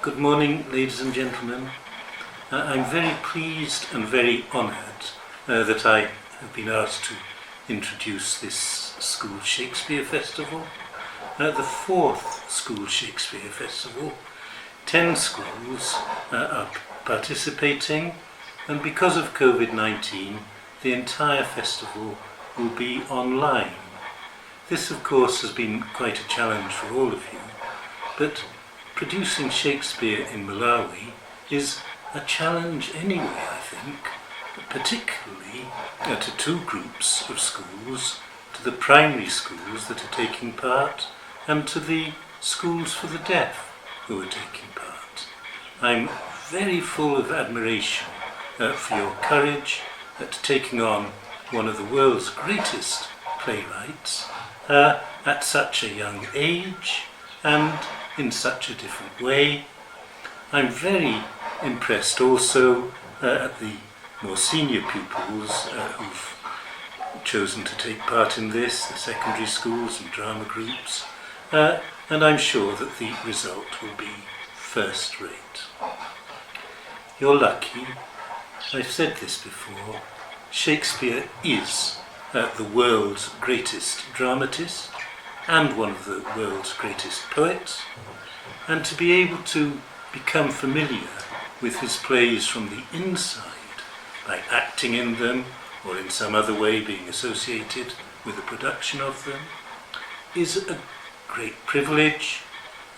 Good morning, ladies and gentlemen. I'm very pleased and very honoured that I have been asked to introduce this School Shakespeare Festival, the fourth School Shakespeare Festival. 10 schools are participating, and because of COVID-19, the entire festival will be online. This, of course, has been quite a challenge for all of you, but producing Shakespeare in Malawi is a challenge anyway, I think, particularly to two groups of schools, to the primary schools that are taking part and to the schools for the deaf who are taking part. I'm very full of admiration for your courage at taking on one of the world's greatest playwrights at such a young age and in such a different way. I'm very impressed also at the more senior pupils who've chosen to take part in this, the secondary schools and drama groups, and I'm sure that the result will be first rate. You're lucky. I've said this before. Shakespeare is the world's greatest dramatist and one of the world's greatest poets, and to be able to become familiar with his plays from the inside by acting in them or in some other way being associated with the production of them is a great privilege,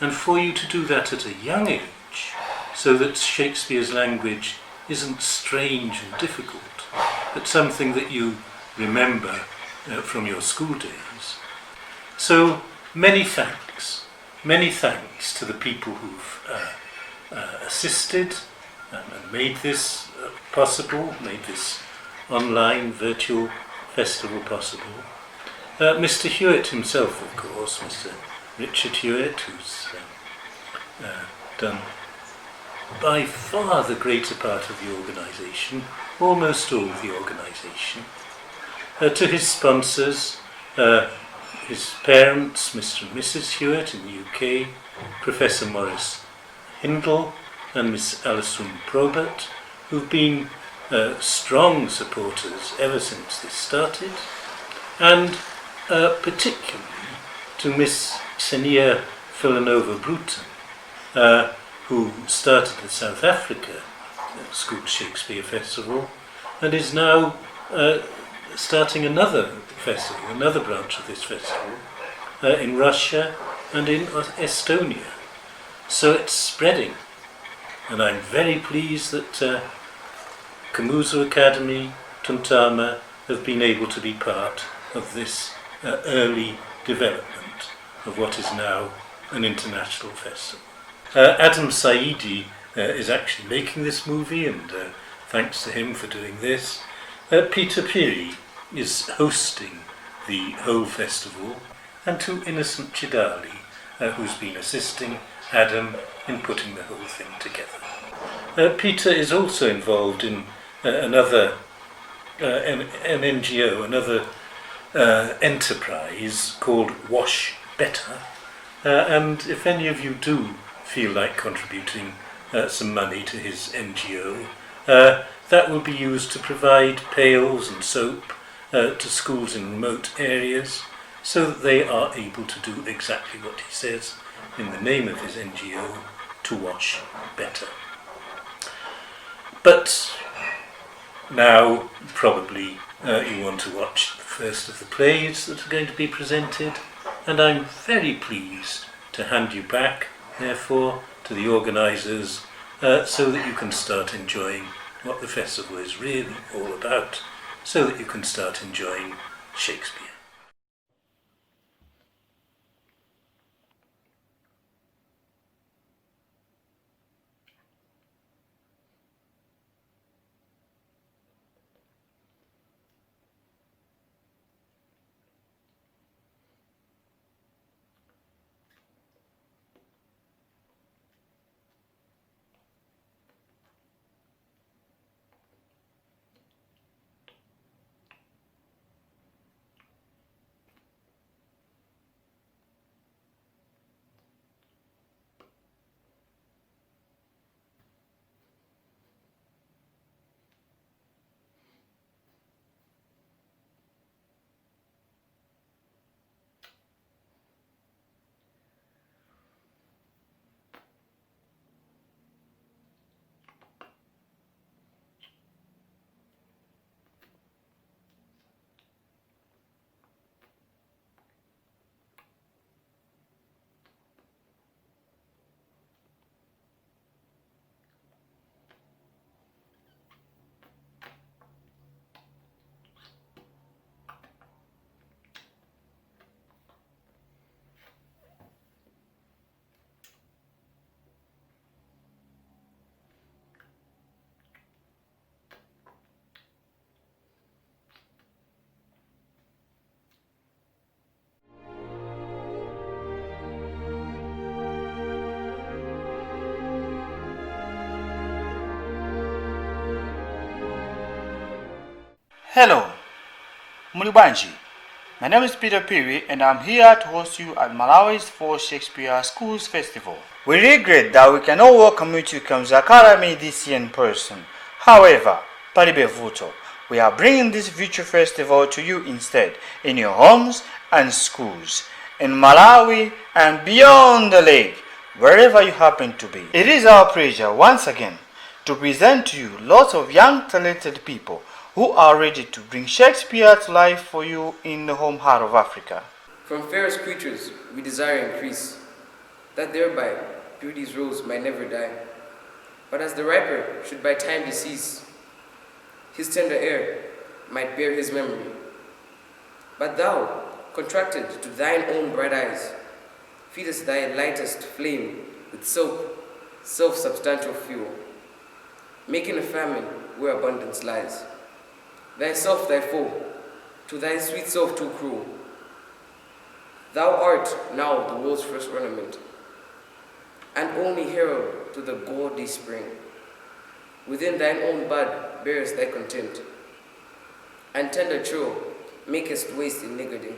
and for you to do that at a young age so that Shakespeare's language isn't strange and difficult but something that you remember from your school days. So many thanks to the people who've assisted and made this possible, made this online virtual festival possible. Mr. Hewitt himself, of course, Mr. Richard Hewitt, who's done by far the greater part of the organisation, almost all of the organisation. To his sponsors, his parents, Mr. and Mrs. Hewitt in the UK, Professor Maurice Hindle and Miss Alison Probert, who've been strong supporters ever since this started, and particularly to Miss Senia Villanova Bruton, who started the South Africa School Shakespeare Festival and is now starting another festival, another branch of this festival, in Russia and in Estonia. So it's spreading, and I'm very pleased that Kamuzu Academy, Mtunthama have been able to be part of this early development of what is now an international festival. Adam Saidi is actually making this movie, and thanks to him for doing this. Peter Piri is hosting the whole festival, and to Innocent Chidali, who's been assisting Adam in putting the whole thing together. Peter is also involved in another an NGO, another enterprise called Wash Better, and if any of you do feel like contributing some money to his NGO, that will be used to provide pails and soap to schools in remote areas so that they are able to do exactly what he says in the name of his NGO, to wash better. But now probably you want to watch the first of the plays that are going to be presented, and I'm very pleased to hand you back, therefore, to the organisers so that you can start enjoying what the festival is really all about, so that you can start enjoying Shakespeare. Hello, Mulibanji. My name is Peter Piri and I'm here to host you at Malawi's 4th Shakespeare Schools Festival. We regret that we cannot welcome you to Kamuzu Academy this year in person. However, palibe vuto, we are bringing this virtual festival to you instead, in your homes and schools, in Malawi and beyond the lake, wherever you happen to be. It is our pleasure once again to present to you lots of young talented people who are ready to bring Shakespeare to life for you in the home heart of Africa. From fairest creatures we desire increase, that thereby beauty's rose might never die. But as the riper should by time decease, his tender air might bear his memory. But thou, contracted to thine own bright eyes, feedest thy lightest flame with soap, self-substantial fuel, making a famine where abundance lies. Thyself thy foe, to thy sweet self too cruel. Thou art now the world's first ornament, and only herald to the gaudy spring. Within thine own bud bearest thy content, and tender chill makest waste in niggarding.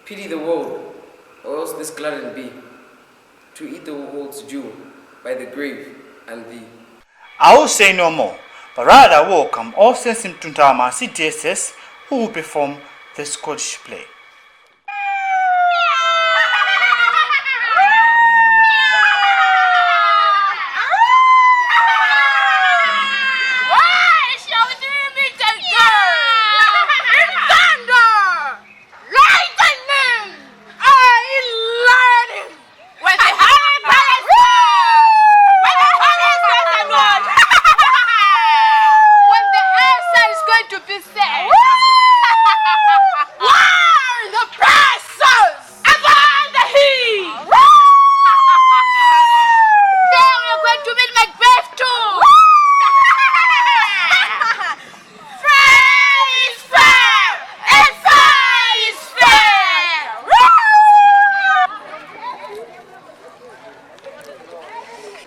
Pity the world, or else this gladden be, to eat the world's dew by the grave and thee. I will say no more, but rather welcome all saints in Mtunthama CTSS who will perform the Scottish play.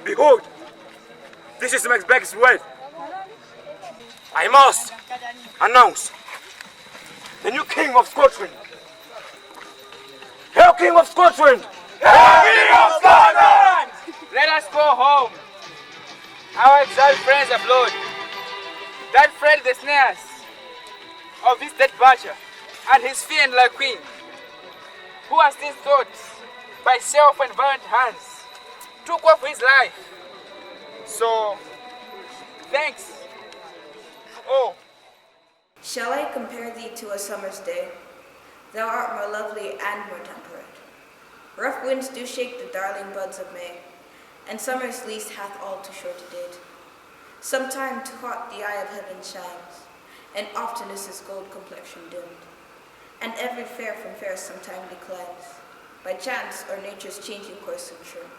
Behold, this is Macbeth's word. I must announce the new King of Scotland. Hail, King of Scotland! Hail, King of Scotland! Let us go home. Our exiled friends applaud. That fled the snares of this dead butcher and his fiend like queen, who has since thought by self and violent hands took off his life. So, thanks. Oh. Shall I compare thee to a summer's day? Thou art more lovely and more temperate. Rough winds do shake the darling buds of May, and summer's lease hath all too short a date. Sometime too hot the eye of heaven shines, and often is his gold complexion dimmed. And every fair from fair sometime declines, by chance or nature's changing course untrimmed.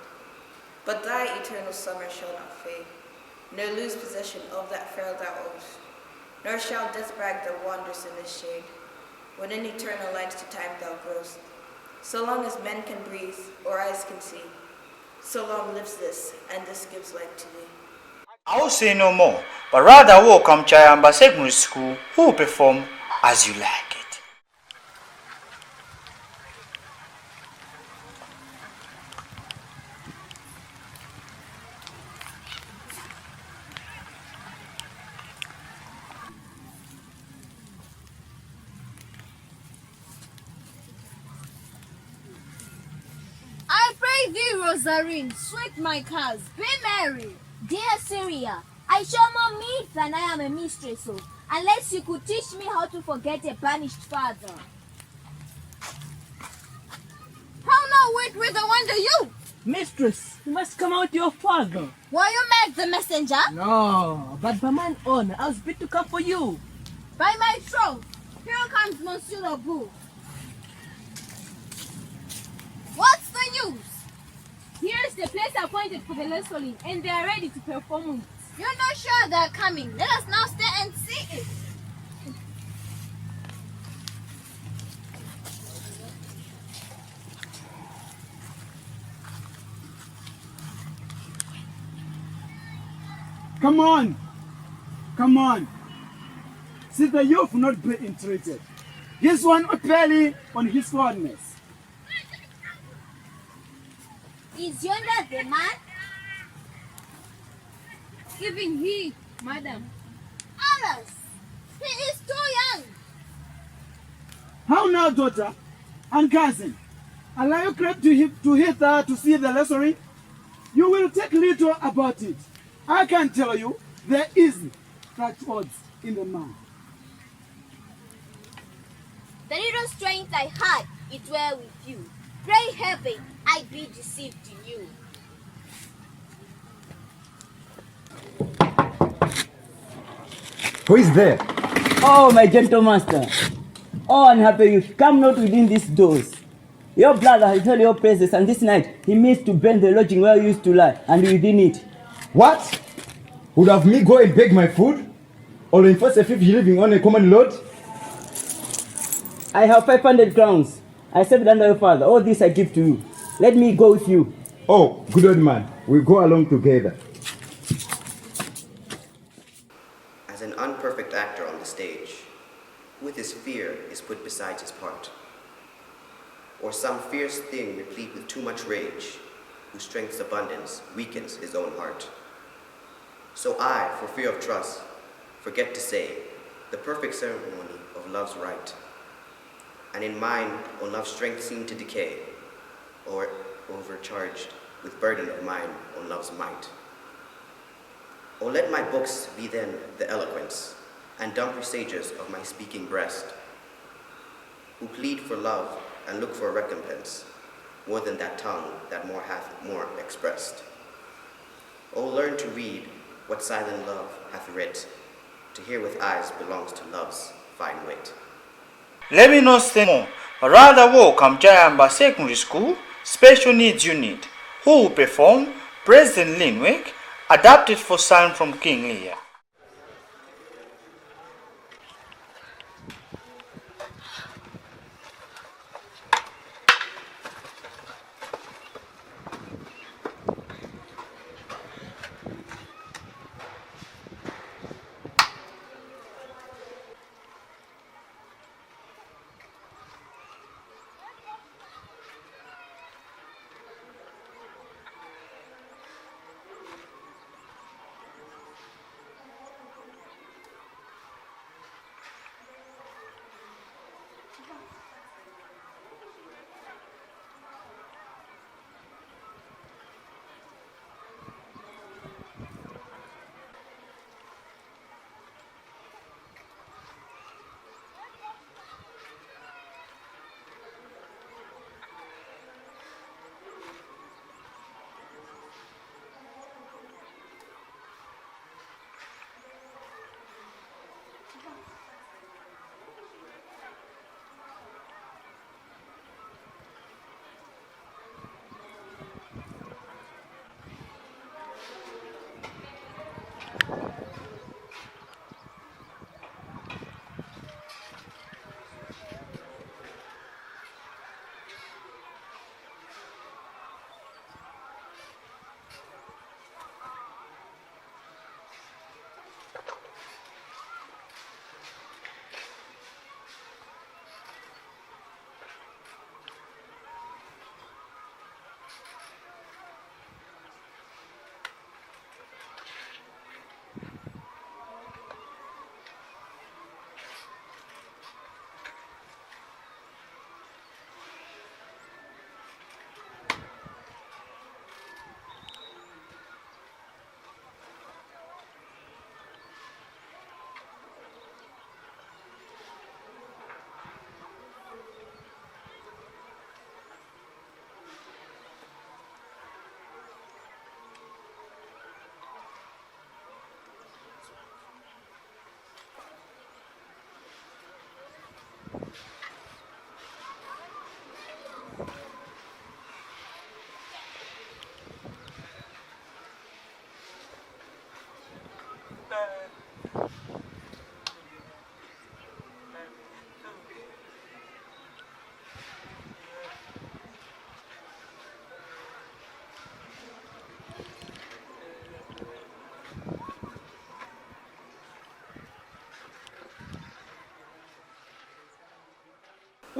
But thy eternal summer shall not fade, nor lose possession of that fair thou owest, nor shall death brag that wanders in this shade, when in eternal lines to time thou growest. So long as men can breathe, or eyes can see, so long lives this, and this gives life to thee. I will say no more, but rather welcome Chimbowe Secondary School who will perform As You Like It. I pray thee, Rosarine, sweet my cause, be merry. Dear Syria, I show more meat than I am a mistress of, unless you could teach me how to forget a banished father. How now, wait, I wonder you. Mistress, you must come out your father. Were you make the messenger? No, but by mine honor, I was bid to come for you. By my troth, here comes Monsieur Lebu. What's the news? Here is the place appointed for the lessoning, and they are ready to perform it. You're not sure they're coming. Let us now stay and see it. Come on. see the youth not be entreated. This one Othello on his fondness. Is yonder the man? Even he, madam. Alas, he is too young. How now, daughter and cousin? Allow you crave to hither to see the lesson? You will take little about it. I can tell you there is such odds in the man. The little strength I had, it were with you. Pray heaven I be deceived in you. Who is there? Oh, my gentle master. Oh, unhappy youth, come not within these doors. Your brother has held your presence, and this night he means to burn the lodging where you used to lie, and within it. What? Would have me go and beg my food? Or enforce a fifth living on a common load? I have 500 crowns. I saved under your father. All this I give to you. Let me go with you. Oh, good old man. We'll go along together. As an unperfect actor on the stage, who with his fear is put beside his part, or some fierce thing replete with too much rage, whose strength's abundance weakens his own heart. So I, for fear of trust, forget to say the perfect ceremony of love's rite, and in mine on love's strength seem to decay, or overcharged with burden of mine on love's might. O let my books be then the eloquence and dumb presagers of my speaking breast, who plead for love and look for a recompense, more than that tongue that more hath more expressed. O learn to read what silent love hath writ, to hear with eyes belongs to love's fine wit. Let me not say more, but rather welcome Jayamba Secondary School Special Needs Unit, who will perform President Linwick, adapted for Son from King Lear.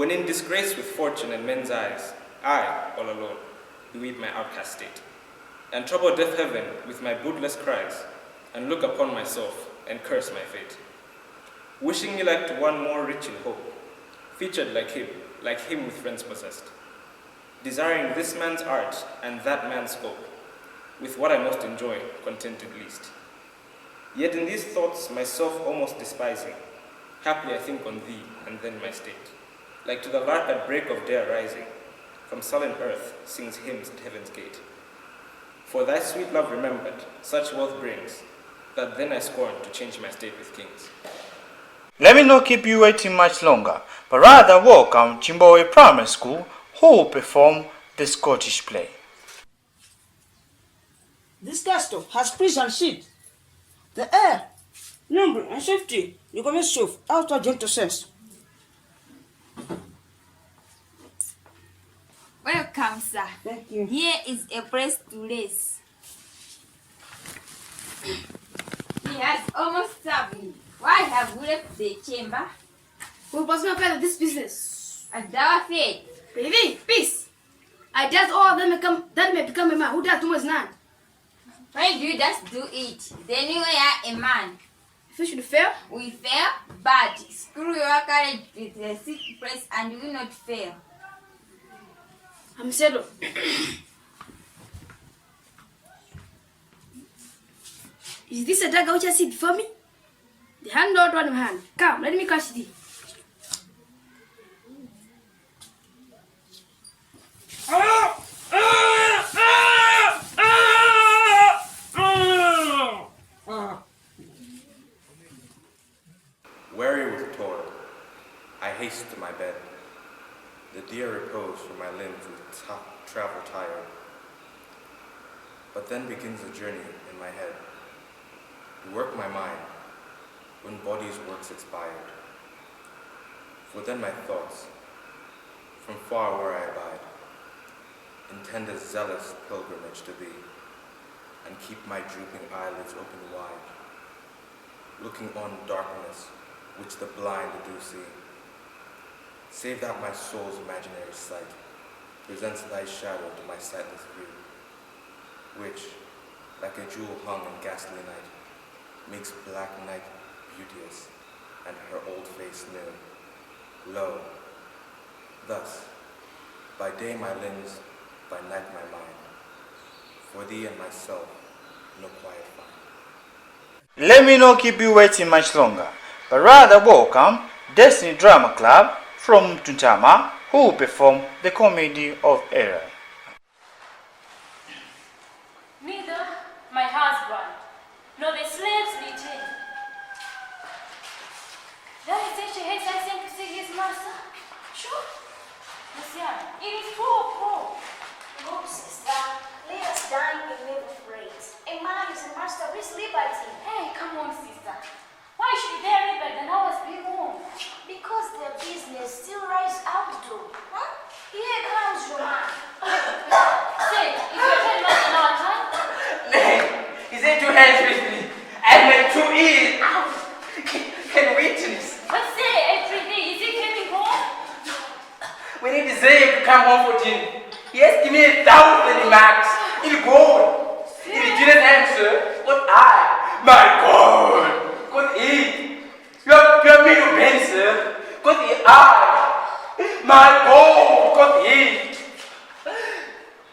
When in disgrace with fortune and men's eyes, I, all alone, beweep my outcast state, and trouble deaf heaven with my bootless cries, and look upon myself and curse my fate. Wishing me like to one more rich in hope, featured like him with friends possessed, desiring this man's art and that man's scope, with what I most enjoy, contented least. Yet in these thoughts, myself almost despising, haply I think on thee, and then my state. Like to the lark at break of day arising, from sullen earth sings hymns at heaven's gate. For thy sweet love remembered, such wealth brings, that then I scorn to change my state with kings. Let me not keep you waiting much longer, but rather welcome Chimbowe Primary School, who will perform the Scottish play. This castle has prison sheet. The air, number and safety, you can solve out of gentle sense. Welcome, sir. Thank you. Here is a place to race. He has almost served me. Why have we left the chamber? We must not fail this business. At our fate. Baby, peace. I doubt all of them may become a man who does too much none. Why do you just do it? Then you are a man. If we should fail? We fail, but screw your courage with the sixth place and we will not fail. I'm settled. Is this a dagger which I see before me? The hand not one hand. Come, let me catch thee. Weary with toil, I haste to my bed. The dear repose for my limbs with travel tired. But then begins a journey in my head, to work my mind, when body's works expired. For then my thoughts, from far where I abide, intend a zealous pilgrimage to thee, and keep my drooping eyelids open wide, looking on darkness which the blind do see, save that my soul's imaginary sight presents thy shadow to my sightless view, which, like a jewel hung in ghastly night, makes black night beauteous, and her old face new. Lo, thus, by day my limbs, by night my mind, for thee and myself no quiet find. Let me not keep you waiting much longer, but rather welcome Destiny Drama Club from Mtunthama, who will perform the comedy of error. Neither my husband nor the slaves return. That is such a haste I sent to see his master. Sure? Monsieur, it is poor. Look, sister, let us dine and live afraid. A man is a master of his liberty. Hey, come on, sister. Why should their liberty and ours be more? Because their business still rise up to. Huh? Here comes your man. Say, is your head not in our time? Nay, he said 2 hands with me, and my 2 ears can witness. But say, every day, is he coming home? We need Zay to come home for dinner. He has given me 1,000 marks in gold. In the general answer, what I, my God, could eat. Your middle pencil, could eat I, my God, could eat.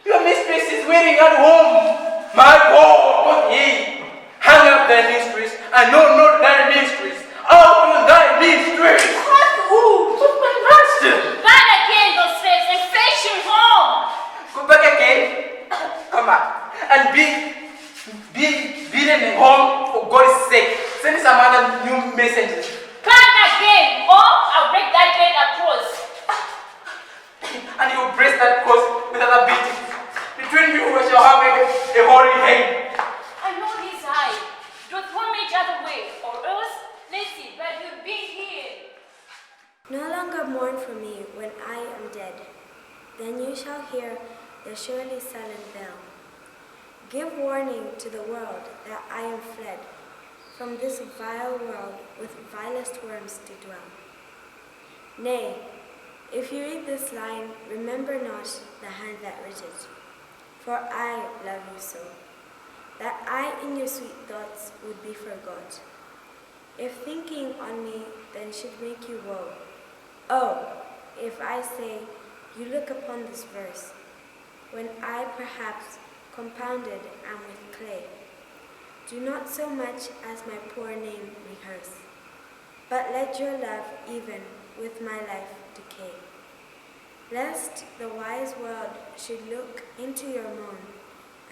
Your mistress is waiting at home, my God, could eat. Hang up thy mistress, and no, not thy mistress. Out on thy mistress. What? Who? What's my master? Back again, those slaves, and fetch him home. Go back again. Come back. And be beaten home for God's sake. Send some other new messengers. Back again, or I'll break that gate across. And you will brace that cross with other beatings. Between you we shall have a holy hand. I know his eye. Don't throw me each other way, or else, let's see, but you'll be here. No longer mourn for me when I am dead. Then you shall hear the surely silent bell. Give warning to the world that I am fled from this vile world with vilest worms to dwell. Nay, If you read this line, remember not the hand that writ it, for I love you so, that I in your sweet thoughts would be forgot. If thinking on me then should make you woe, oh, if I say, you look upon this verse, when I perhaps compounded am with clay, do not so much as my poor name rehearse, but let your love even with my life decay, lest the wise world should look into your moan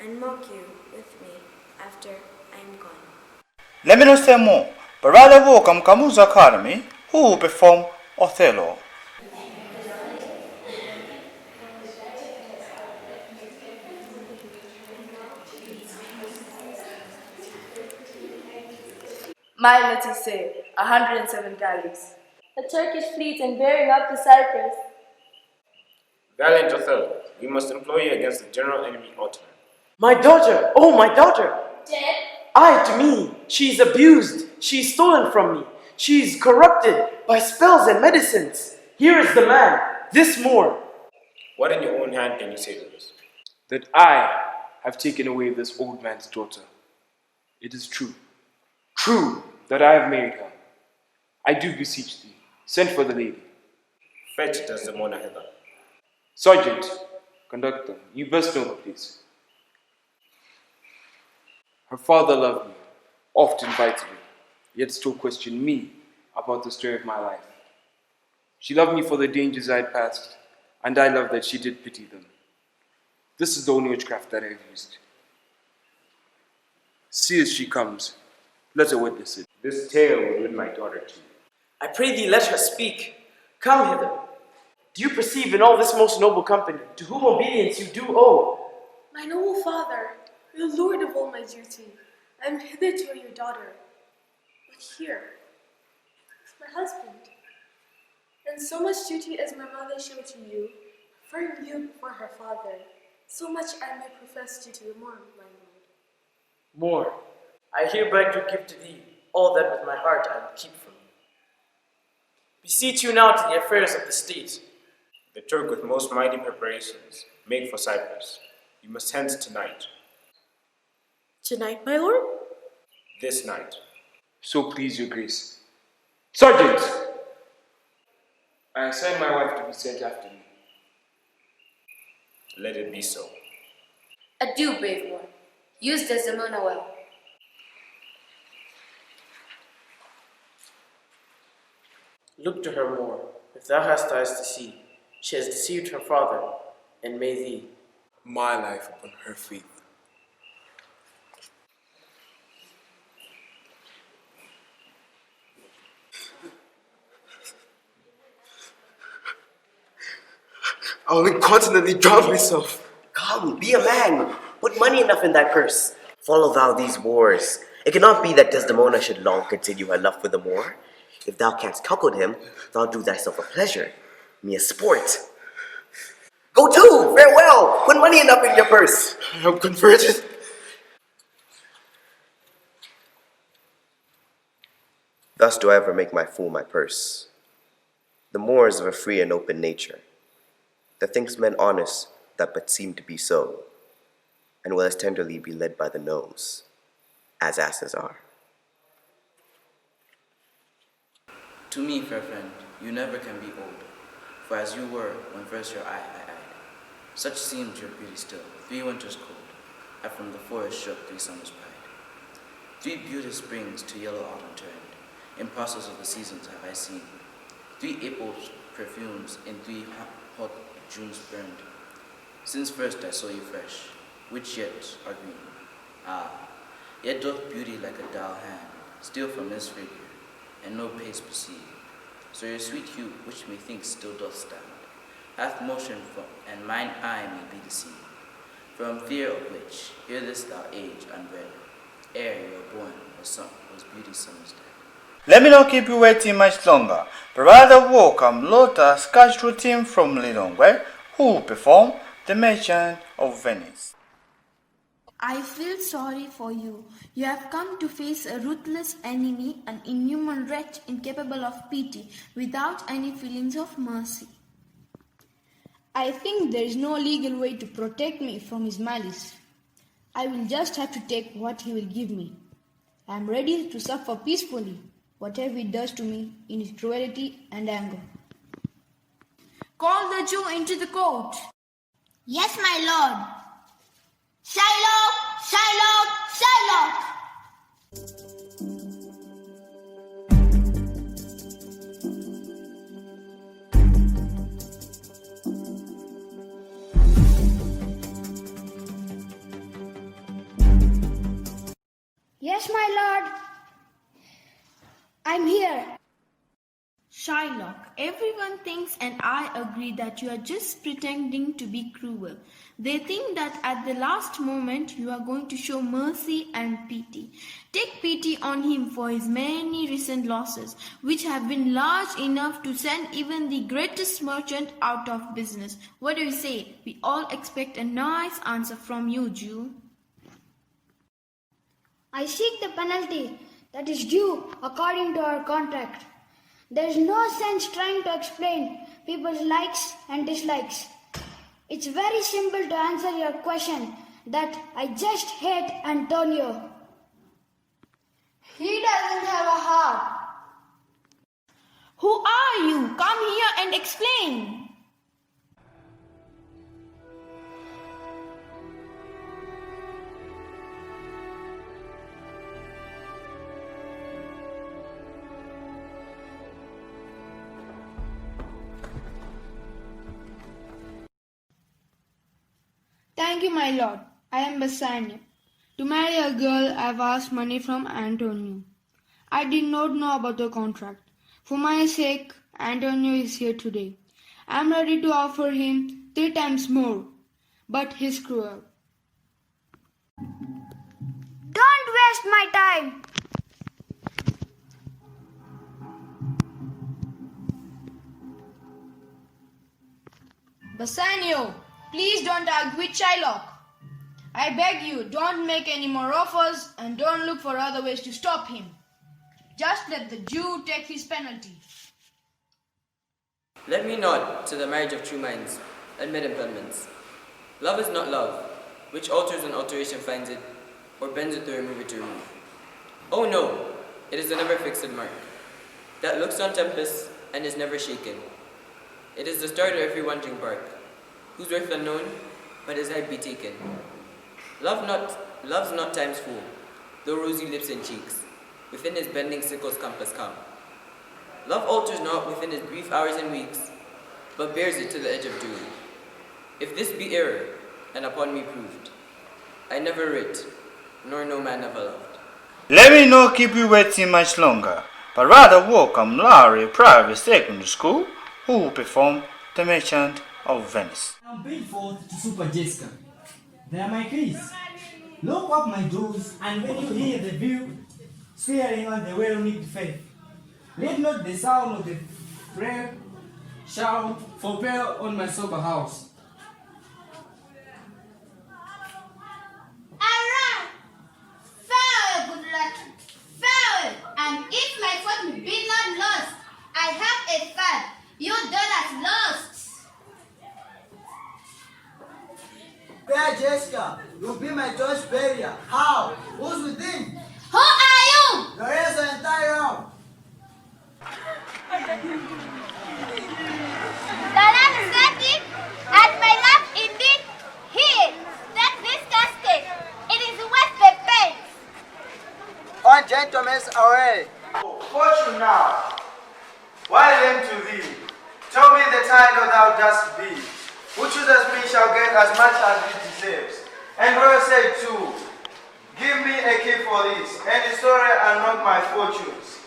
and mock you with me after I am gone. Let me not say more, but rather welcome Kamuzu Academy, who will perform Othello. My letters say 107 galleys. A Turkish fleet and bearing up to Cyprus. Valiant Othello, we must employ you against the general enemy Ottoman. My daughter! Oh, my daughter! Dead? Aye, to me. She is abused. She is stolen from me. She is corrupted by spells and medicines. Here is the man, this Moor. What in your own hand can you say to this? That I have taken away this old man's daughter. It is true. True that I have married her. I do beseech thee, send for the lady. Fetch Desdemona hither. Sergeant, conduct them. You best know her, please. Her father loved me, oft invited me, yet still questioned me about the story of my life. She loved me for the dangers I had passed, and I loved that she did pity them. This is the only witchcraft that I have used. See as she comes, let her witness it. This tale will win my daughter to you. I pray thee, let her speak. Come hither. Do you perceive in all this most noble company, to whom obedience you do owe? My noble father, the lord of all my duty, I am hitherto your daughter. But here is my husband. And so much duty as my mother showed to you, preferring you before her father, so much I may profess duty the more, my lord. More, I hereby do give to thee all that with my heart I will keep from you. Beseech you now to the affairs of the state. The Turk with most mighty preparations make for Cyprus. You must hence tonight. Tonight, my lord? This night. So please your grace. Sergeant! I assign my wife to be sent after me. Let it be so. Adieu, brave one. Use Desdemona well. Look to her more, if thou hast eyes to see. She has deceived her father, and may thee. My life upon her faith. I will incontinently drown myself. Come, be a man. Put money enough in thy purse. Follow thou these wars. It cannot be that Desdemona should long continue her love for the Moor. If thou canst cuckold him, thou do thyself a pleasure, me a sport. Go to, farewell. Put money enough in your purse. I am converted. Thus do I ever make my fool my purse. The Moor is of a free and open nature, that thinks men honest that but seem to be so, and will as tenderly be led by the nose, as asses are. To me, fair friend, you never can be old, for as you were when first your eye I eyed, such seemed your beauty still, 3 winters cold, and from the forest shook 3 summers pride. 3 beauteous springs to yellow autumn turned, in process of the seasons have I seen. 3 April's perfumes in 3 hot Junes burned, since first I saw you fresh, which yet are green. Ah, yet doth beauty like a dull hand steal from this figure, and no pace perceive. So your sweet hue, which methinks still doth stand, hath motion from, and mine eye may be deceived. From fear of which, hear this thou age unbred, ere you were born was beauty's summer's day. Let me not keep you waiting much longer, but rather welcome Lotta's casual team from Lilongwe, who will perform The Merchant of Venice. I feel sorry for you. You have come to face a ruthless enemy, an inhuman wretch incapable of pity, without any feelings of mercy. I think there is no legal way to protect me from his malice. I will just have to take what he will give me. I am ready to suffer peacefully whatever he does to me in his cruelty and anger. Call the Jew into the court. Yes, my lord. Shylock! Shylock! Shylock! Yes, my lord. I'm here. Shylock, everyone thinks and I agree that you are just pretending to be cruel. They think that at the last moment you are going to show mercy and pity. Take pity on him for his many recent losses, which have been large enough to send even the greatest merchant out of business. What do you say? We all expect a nice answer from you, Jew. I seek the penalty that is due according to our contract. There is no sense trying to explain people's likes and dislikes. It's very simple to answer your question that I just hate Antonio. He doesn't have a heart. Who are you? Come here and explain. Thank you, my lord. I am Bassanio. To marry a girl, I have asked money from Antonio. I did not know about the contract. For my sake, Antonio is here today. I am ready to offer him 3 times more, but he's cruel. Don't waste my time. Bassanio, please don't argue with Shylock. I beg you, don't make any more offers and don't look for other ways to stop him. Just let the Jew take his penalty. Let me nod to the marriage of true minds, admit impediments. Love is not love, which alters when alteration finds it, or bends it to remove it to remove. Oh no, it is a never fixed mark, that looks on tempests and is never shaken. It is the start of every wandering bark, whose worth unknown, but his height be taken. Love's not time's fool, though rosy lips and cheeks, within his bending sickle's compass come. Love alters not within his brief hours and weeks, but bears it to the edge of doom. If this be error, and upon me proved, I never writ, nor no man ever loved. Let me not keep you waiting much longer, but rather welcome Larry Private Secondary School, who will perform The Merchant of Venice. I'm bid forth to Super Jessica. They are my keys. Lock up my doors, and when you hear the view, swearing on the well-knit faith, let not the sound of the prayer shout forbear on my sober house. Alright! Farewell, good luck! Farewell! And if my foot be not lost, I have a fad. Your daughter's lost! Fair Jessica, you'll be my George barrier. How? Who's within? Who are you? The rest of the entire round. The lamp is ready, and my lamp indeed here. Take this casket. It is worth the pains. On gentlemen's array. Fortune now, why then to thee? Tell me the title thou dost be. Who chooses me shall get as much as he deserves. And Royal said too, give me a key for this, and the story and not my fortunes.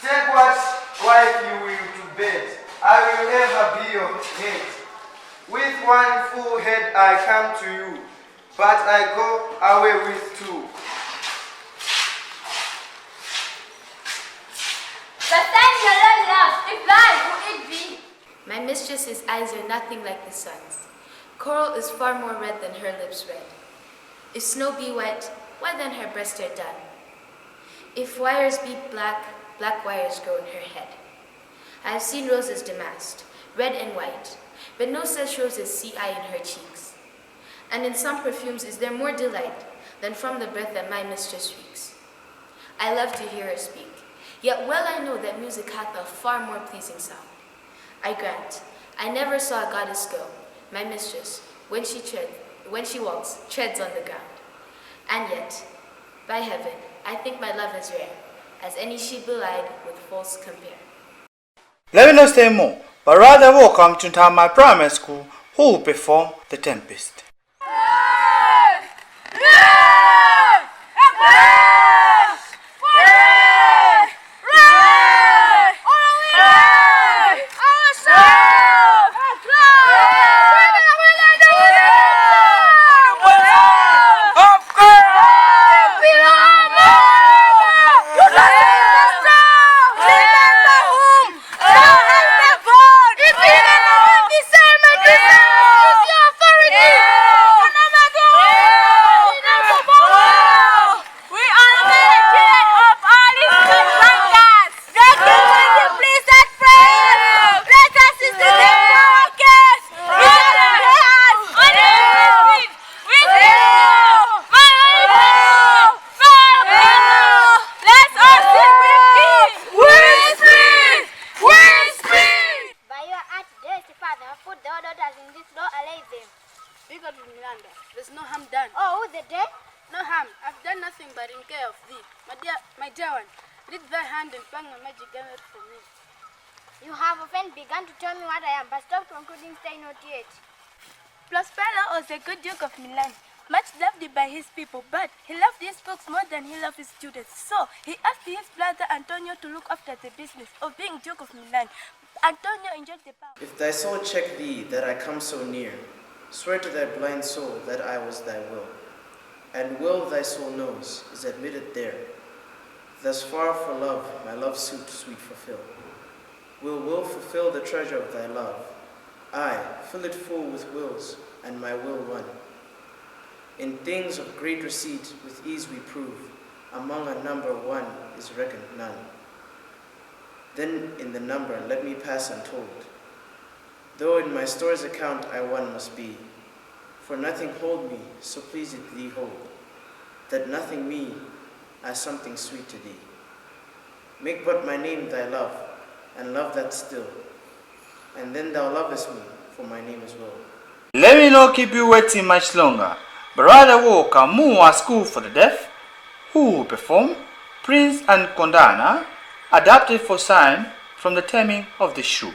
Take what wife you will to bed, I will ever be your head. With one full head I come to you, but I go away with two. The time your Lord loves, if life will it be? My mistress's eyes are nothing like the sun's. Coral is far more red than her lips red. If snow be white, why then her breasts are dun? If wires be black, black wires grow in her head. I have seen roses damasked, red and white, but no such roses see I in her cheeks. And in some perfumes is there more delight than from the breath that my mistress reeks. I love to hear her speak, yet well I know that music hath a far more pleasing sound. I grant, I never saw a goddess go, my mistress, when she walks, treads on the ground. And yet, by heaven, I think my love is rare, as any she belied with false compare. Let me not say more, but rather welcome to Mtunthama Primary School, who will perform The Tempest. There's no harm done. Oh, the dead? No harm. I've done nothing but in care of thee. My dear one, lift thy hand and pang a magic garment for me. You have often begun to tell me what I am, but stop concluding, stay not yet. Prospero was a good Duke of Milan, much loved by his people, but he loved his books more than he loved his students. So he asked his brother Antonio to look after the business of being Duke of Milan. Antonio enjoyed the power. If thy soul check thee that I come so near, swear to thy blind soul that I was thy will, and will thy soul knows is admitted there. Thus far for love, my love suit sweet fulfill. Will fulfill the treasure of thy love. I fill it full with wills, and my will run. In things of great receipt with ease we prove, among a number one is reckoned none. Then in the number let me pass untold, though in my store's account I one must be, for nothing hold me, so please it thee hold, that nothing me as something sweet to thee. Make but my name thy love, and love that still, and then thou lovest me, for my name is Will. Let me not keep you waiting much longer, but rather walk Kamuzu School for the Deaf, who will perform Prince and Kondana, adapted for sign from the Taming of the Shrew.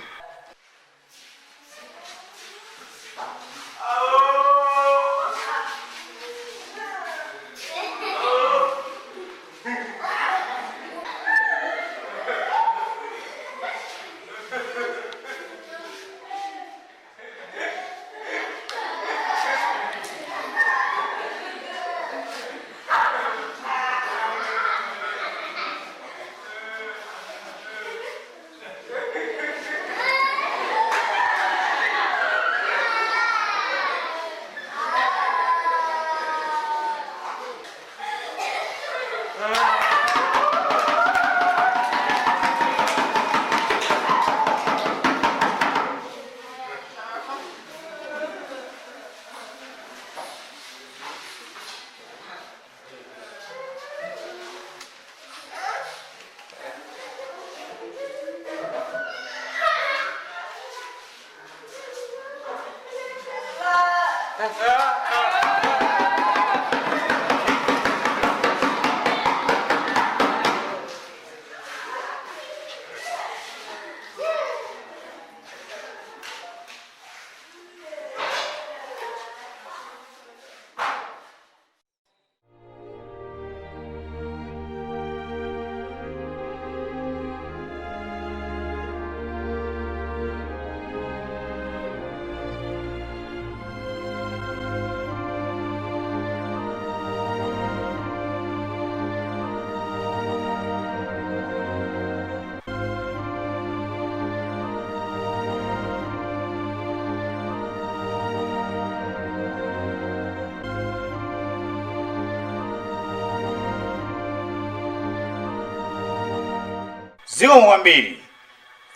Zingongwambili.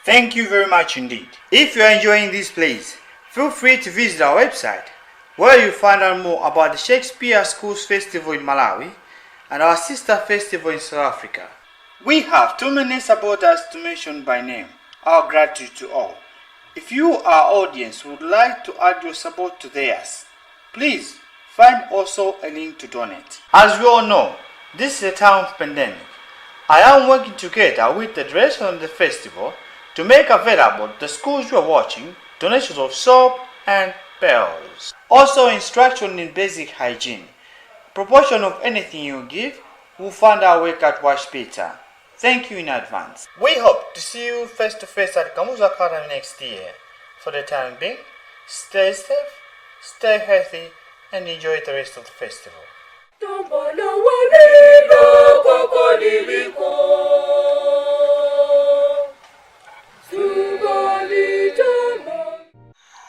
Thank you very much indeed. If you are enjoying these plays, feel free to visit our website where you find out more about the Shakespeare Schools Festival in Malawi and our sister festival in South Africa. We have 2 main supporters to mention by name. Our gratitude to all. If you, our audience, would like to add your support to theirs, please find also a link to donate. As we all know, this is a time of pandemic. I am working together with the direction of the festival to make available to the schools you are watching donations of soap and pails. Also instruction in basic hygiene. Proportion of anything you give will fund our work at Wash Peter. Thank you in advance. We hope to see you face to face at Kamuzu Academy next year. For the time being, stay safe, stay healthy, and enjoy the rest of the festival.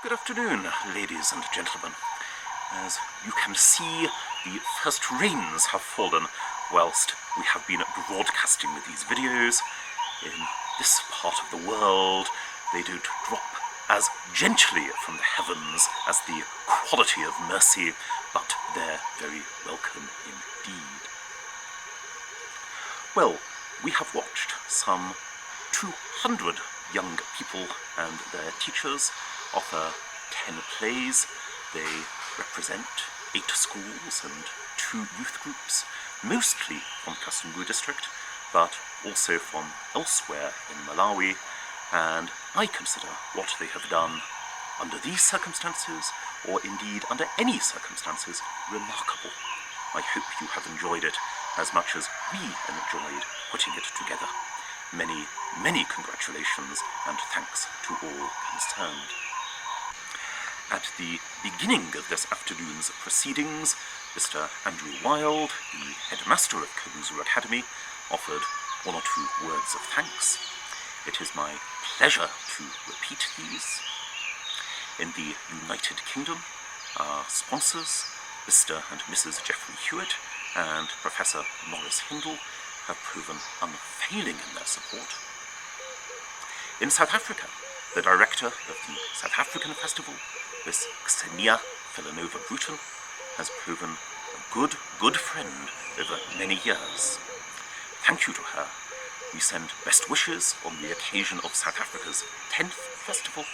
Good afternoon, ladies and gentlemen. As you can see, the first rains have fallen whilst we have been broadcasting these videos. In this part of the world, they don't drop as gently from the heavens as the quality of mercy, but they're very welcome indeed. Well, we have watched some 200 young people and their teachers offer 10 plays. They represent 8 schools and 2 youth groups, mostly from Kamuzu district, but also from elsewhere in Malawi, and I consider what they have done under these circumstances, or indeed under any circumstances, remarkable. I hope you have enjoyed it as much as we enjoyed putting it together. Many, many congratulations and thanks to all concerned. At the beginning of this afternoon's proceedings, Mr. Andrew Wild, the headmaster of Kamuzu Academy, offered 1 or 2 words of thanks. It is my pleasure to repeat these. In the United Kingdom, our sponsors, Mr. and Mrs. Geoffrey Hewitt and Professor Morris Hindle, have proven unfailing in their support. In South Africa, the director of the South African Festival, Miss Xenia Villanova Bruton, has proven a good friend over many years. Thank you to her. We send best wishes on the occasion of South Africa's 10th festival,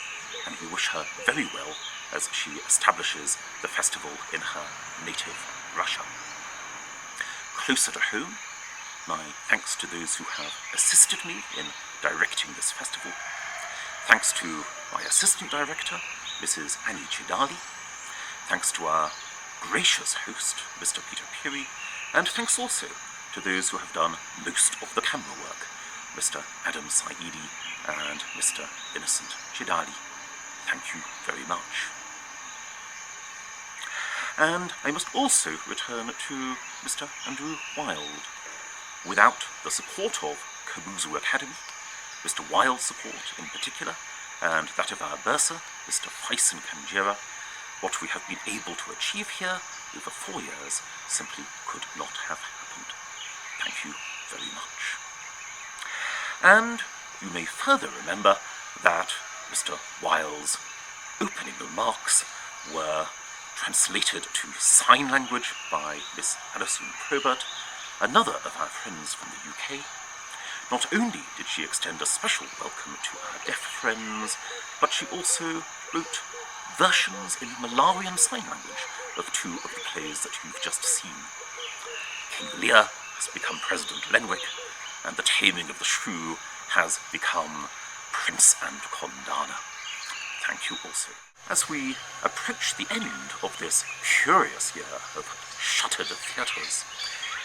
and we wish her very well as she establishes the festival in her native Russia. Closer to home, my thanks to those who have assisted me in directing this festival. Thanks to my assistant director, Mrs. Annie Chidali. Thanks to our gracious host, Mr. Peter Peary, and thanks also to those who have done most of the camera work, Mr. Adam Saidi and Mr. Innocent Chidali. Thank you very much. And I must also return to Mr. Andrew Wild. Without the support of Kamuzu Academy, Mr. Wild's support in particular, and that of our bursar, Mr. Faison Kanjera, what we have been able to achieve here over 4 years simply could not have happened. Thank you very much. And you may further remember that Mr. Wild's opening remarks were translated to sign language by Miss Alison Probert, another of our friends from the UK. Not only did she extend a special welcome to our deaf friends, but she also wrote versions in Malawian Sign Language of 2 of the plays that you've just seen. King Lear has become President Lenwick, and The Taming of the Shrew has become Prince and Condana. Thank you also. As we approach the end of this curious year of shuttered theatres,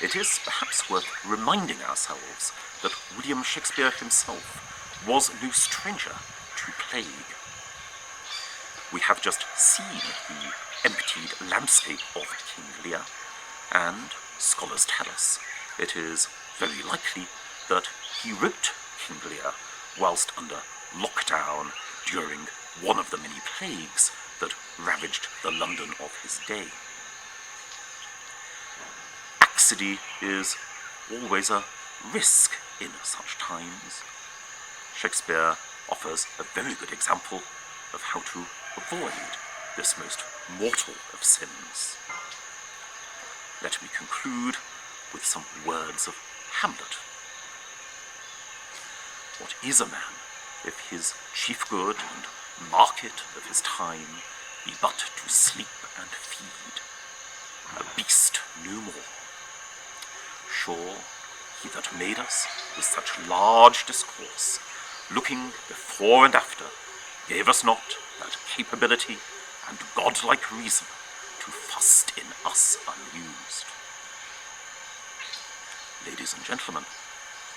it is perhaps worth reminding ourselves that William Shakespeare himself was no stranger to plague. We have just seen the emptied landscape of King Lear, and scholars tell us it is very likely that he wrote King Lear whilst under lockdown during one of the many plagues that ravaged the London of his day. Accident is always a risk in such times, Shakespeare offers a very good example of how to avoid this most mortal of sins. Let me conclude with some words of Hamlet. What is a man if his chief good and market of his time be but to sleep and feed? A beast no more. Sure, he that made us with such large discourse, looking before and after, gave us not that capability and godlike reason to fast in us unused. Ladies and gentlemen,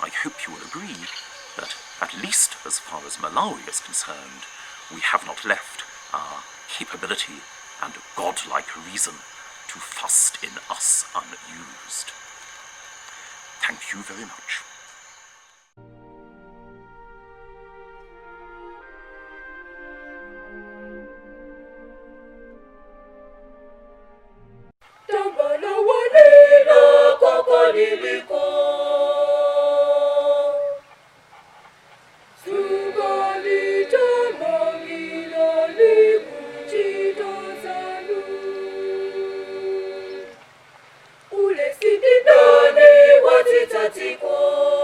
I hope you will agree that, at least as far as Malawi is concerned, we have not left our capability and godlike reason to fast in us unused. Thank you very much. Ule sididani watitatico.